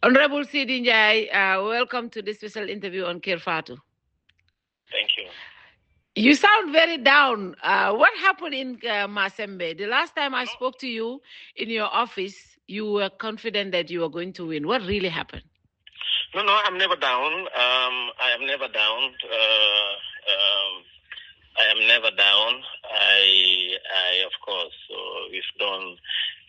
Honorable Seedy Njie, welcome to this special interview on Kerr Fatou. Thank you. You sound very down. What happened in Masembe? The last time I spoke to you in your office, you were confident that you were going to win. What really happened? No, I'm never down. I am never down. I am never down. Of course, we've done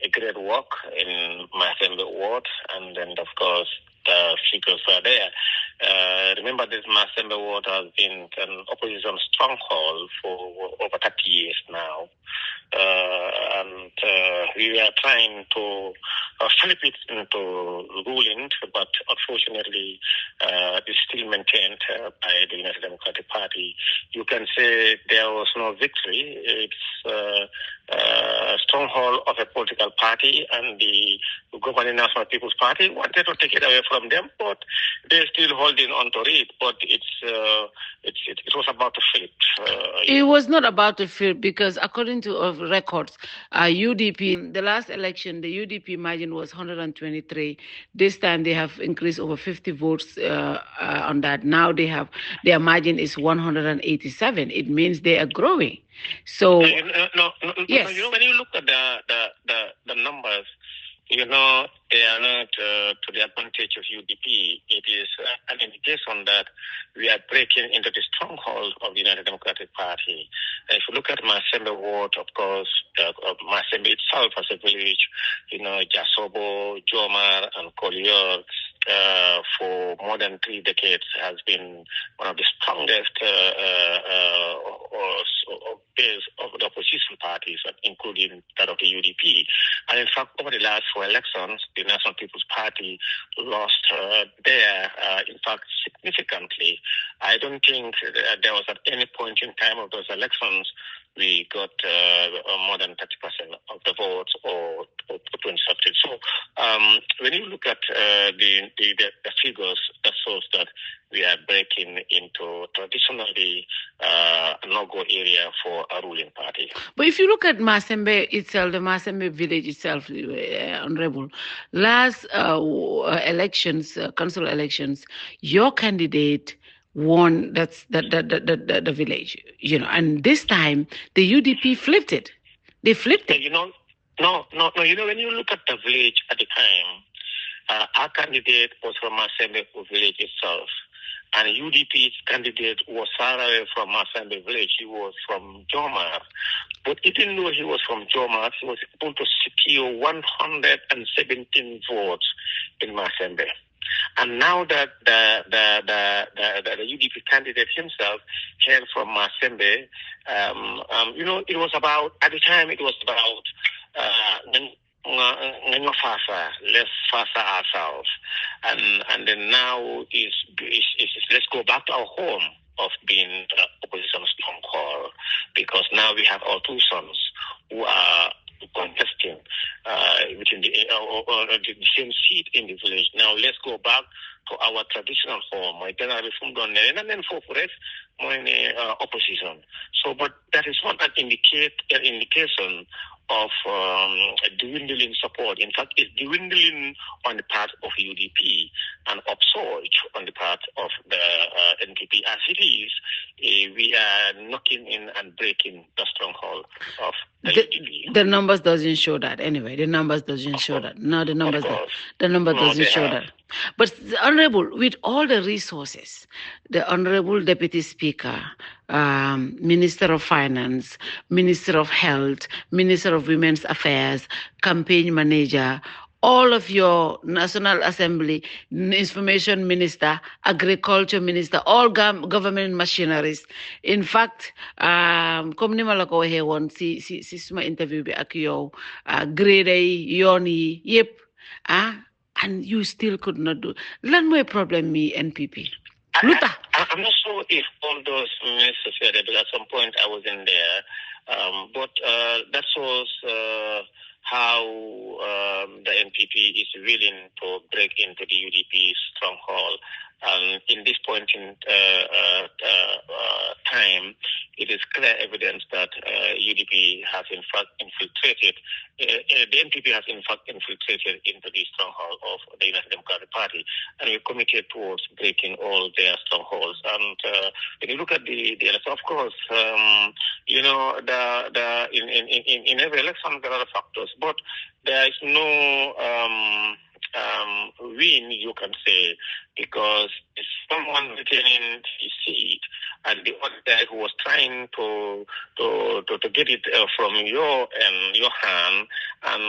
a great work in my assembly ward, and then, of course, the figures are there. Remember, this Masembe ward has been an opposition stronghold for over 30 years now. And we were trying to flip it into ruling, but unfortunately, it's still maintained by the United Democratic Party. You can say there was no victory. It's a stronghold of a political party, and the governing National People's Party wanted to take it away from them, but they're still holding on to it. But it was about to flip. It was not about to flip because, according to records, UDP, the last election, the UDP margin was 123. This time they have increased over 50 votes on that. Now their margin is 187. It means they are growing. So yes. When you look at the numbers, they are not to the advantage of UDP. It is an indication that we are breaking into the stronghold of the United Democratic Party. If you look at Masembe ward, of course, Masembe itself as a village, Jasobo, Jomar, and Kolior, for more than 3 decades has been one of the strongest base of the opposition parties, including that of the UDP. And in fact, over the last 4 elections, the National People's Party lost there, in fact, significantly. I don't think there was at any point in time of those elections we got more than 30% of the votes or 20 something. So when you look at the figures, that shows that we are breaking into traditionally no-go area for a ruling party. But if you look at Masembe itself, the Masembe village itself, Honorable, last elections, council elections, your candidate won the village, and this time the UDP flipped it. They flipped it. No. When you look at the village at the time, our candidate was from Masembe village itself. And UDP's candidate was far away from Masembe village. He was from Jomar. But even though he was from Jomar, he was able to secure 117 votes in Masembe. And now that the UDP candidate himself hailed from Masembe, it was about, at the time, it was about let's faster ourselves, and then now is let's go back to our home of being opposition stronghold, because now we have our 2 sons who are contesting within the same seat in the village. Now let's go back to our traditional home, and then for opposition. So, but that is not an indication of dwindling support. In fact, it's dwindling on the part of UDP and upsurge on the part of the NPP. As it is, we are knocking in and breaking the stronghold of the UDP. The numbers doesn't show that anyway. The numbers doesn't show that. No, the numbers doesn't show that. But Honorable, with all the resources, the Honorable Deputy Speaker, Minister of Finance, Minister of Health, Minister of Women's Affairs, Campaign Manager, all of your National Assembly, Information Minister, Agriculture Minister, all government machineries. In fact, comme ni ma la ko waxee woon si suma interview bi ak yow, grade yi, yoon yi, yep, and you still could not do. Lan mooy problem mi NPP? I'm not sure if all those ministers were there, but at some point I was in there. But that shows how the NPP is willing to break into the UDP stronghold. In this point in time, it is clear evidence that UDP has in fact infiltrated the NPP has in fact infiltrated into the stronghold of the United Democratic Party, and we're committed towards breaking all their strongholds. And when you look at the election, of course, in every election there are factors, but there is no win, you can say, because it's someone retaining his seat, and the other guy who was trying to get it from your hand, and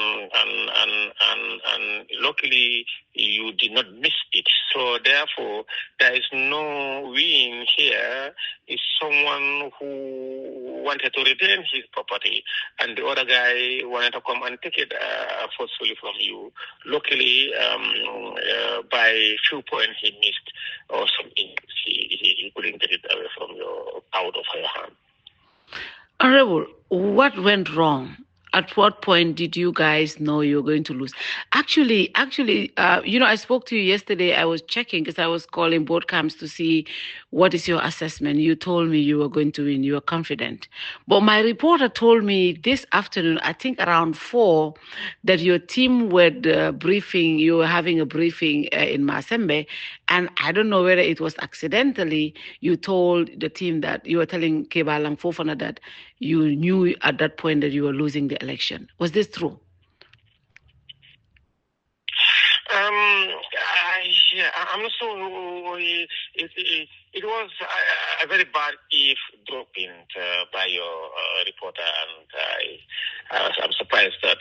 luckily you did not miss it. So therefore, there is no win here. It's someone who wanted to retain his property, and the other guy wanted to come and take it forcefully from you. Luckily, by few points he missed, or something. He couldn't get it away from out of your hand. Honorable, what went wrong? At what point did you guys know you were going to lose? Actually, I spoke to you yesterday. I was checking because I was calling board camps to see what is your assessment. You told me you were going to win. You were confident. But my reporter told me this afternoon, I think around 4, that your team were briefing. You were having a briefing in Masembe, and I don't know whether it was accidentally. You told the team that you were telling Kebalang Fofana that you knew at that point that you were losing the election. Was this true? I'm not sure. It was a very bad eavesdropping by your reporter, and I'm surprised that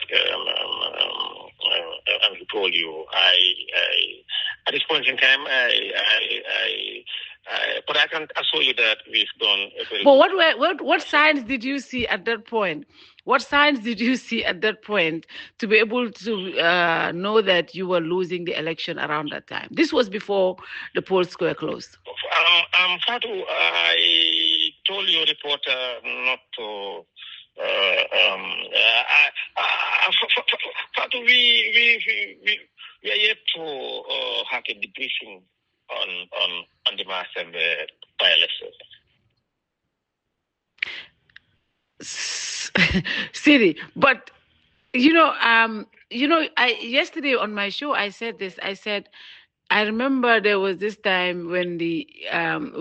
he told you. At this point in time, but I can assure you that we've done a very. But what signs did you see at that point? What signs did you see at that point to be able to know that you were losing the election around that time? This was before the polls were closed. Fatou, I told your reporter not to. Fatou, we are yet to have a debriefing on the Masembe by-election. Seedy, but yesterday on my show I said this. I said I remember there was this time when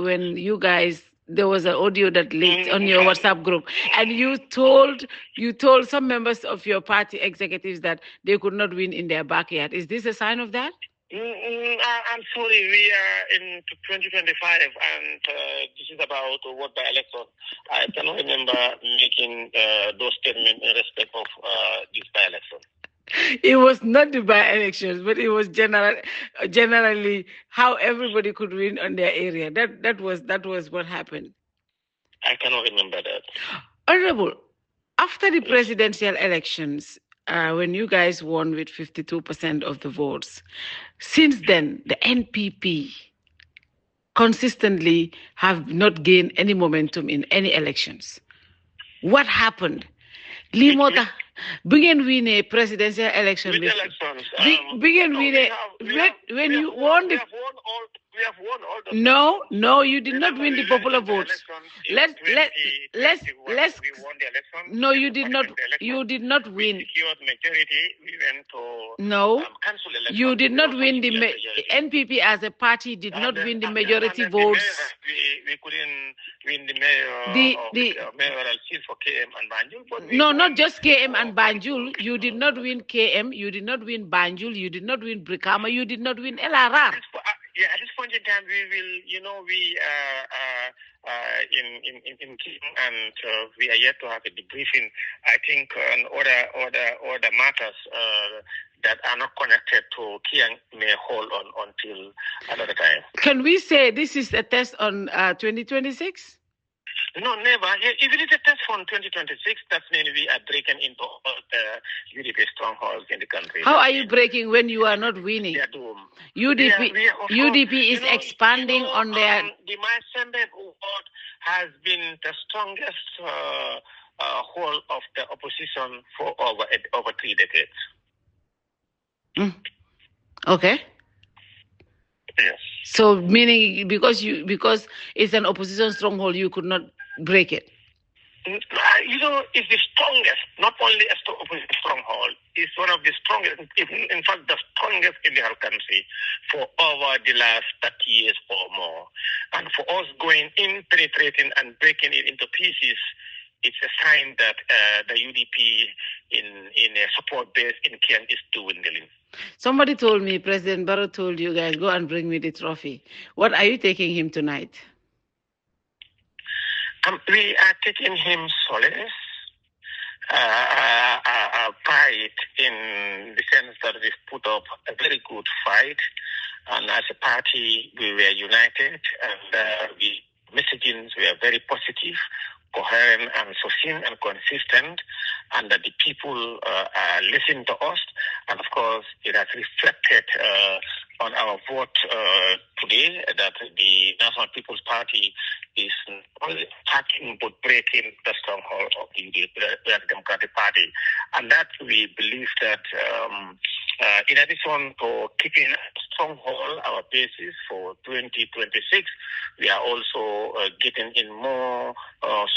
when you guys, there was an audio that leaked on your WhatsApp group, and you told some members of your party executives that they could not win in their backyard. Is this a sign of that? I'm sorry, we are in 2025, and this is about what by-election. I cannot remember making those statements in respect of this by-election. It was not the by-elections, but it was generally how everybody could win on their area. That was what happened. I cannot remember that. Honorable, after the presidential elections, when you guys won with 52% of the votes, since then, the NPP consistently have not gained any momentum in any elections. What happened? Limota, begin win a presidential election. With elections. Begin win when you won the. We have won all the. No, you did not win the popular votes. Let's. We won the election. No, you did not. You did not win. We secured majority. We went to. No, council election. You did not win the NPP as a party. Did not win the majority votes. We couldn't win the mayoral seat for KM and Banjul. No, not just KM and Banjul. You did not win KM. You did not win Banjul. You did not win Brikama. You did not win LRR. Yeah, at this point in time, we will, we in Kiang, and we are yet to have a debriefing. I think on other matters that are not connected to Kiang may hold on until another time. Can we say this is a test on 2026? No, never. If it is a test for 2026, that means we are breaking into all the UDP strongholds in the country. How are you breaking when you are not winning? UDP is expanding on their. The Masembe ward has been the strongest hold of the opposition for over 3 decades. Okay. Yes. So meaning because it's an opposition stronghold, you could not break it. It's the strongest, not only a stronghold, it's one of the strongest, in fact, the strongest in the whole country for over the last 30 years or more. And for us going in, penetrating and breaking it into pieces, it's a sign that the UDP in a support base in Kiang is dwindling. Somebody told me, President Barrow told you guys, go and bring me the trophy. What are you taking him tonight? We are taking him solace, pride in the sense that we've put up a very good fight. And as a party, we were united and the messagings were very positive, coherent and succinct and consistent, and that the people listened to us. And of course, it has reflected on our vote today that the National People's Party is not only attacking but breaking the stronghold of the Democratic Party. And that we believe that in addition to keeping a stronghold, our basis for 2026, we are also getting in more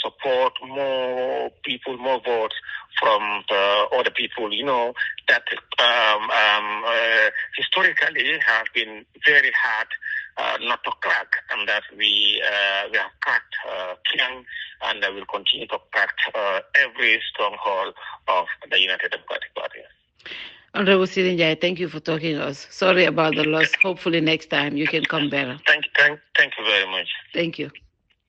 support, more people, more votes from the other people, that historically have been very hard not to crack, and that we have cracked Kiang, and will continue to crack every stronghold of the United Democratic Party. Honorable Seedy Njie, thank you for talking to us. Sorry about the loss. Hopefully next time you can come better. Thank you very much. Thank you.